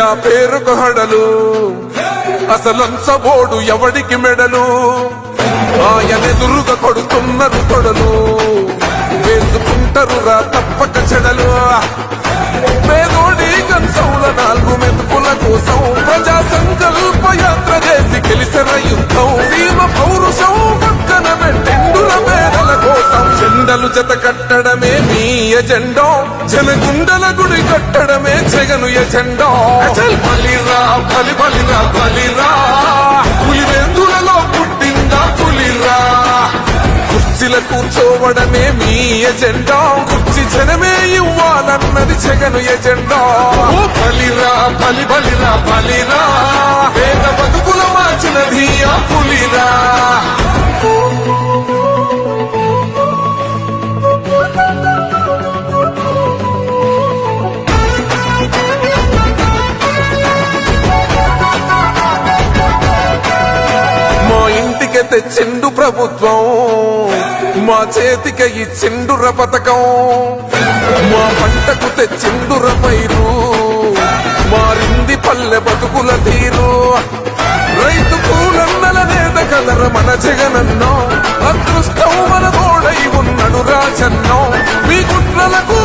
జగనయ్య పేరుకు హడలు అసలంచబోడు ఎవడికి మెడలు ఆయనెదురుగా కొడుతున్నారు తొడలు వేసుకుంటారు రా తప్పక చెడలు పేదోడి కంచంల 4 మెతుకుల కోసం ప్రజా సంకల్ప యాత్ర చేసి గెలిసిన యుద్ధం సీమ పౌరుషం పక్కన పెట్టిండుల పేదల కోసం జెండలు జత కట్టడమే మీ ఎజెండా జనగుండల గుడి కట్టడమే జగను ఎజెండా బలిరా బలి బలిరా బలిరా పులివెందులలో పుట్టిందా పులిరా కుర్చీల కూర్చోవడమే మీ ఎజెండా కుర్చీ జనమే ఇవ్వాలన్నది జగను ఎజెండా బలిరా బలి బలిరా బలిరా పేద బతుకుల మార్చినది ఆ పులిరా తెచ్చిండు ప్రభుత్వం మా చేతికి ఇచ్చిండుర పథకం మా పంటకు తెచ్చిండుర పైరు మారింది పల్లె బతుకుల తీరు రైతు కూలన్నల నేత కదర మన జగనన్నో అదృష్టం మన తోడై ఉన్నడు రాజన్నో మీ కుట్రలకు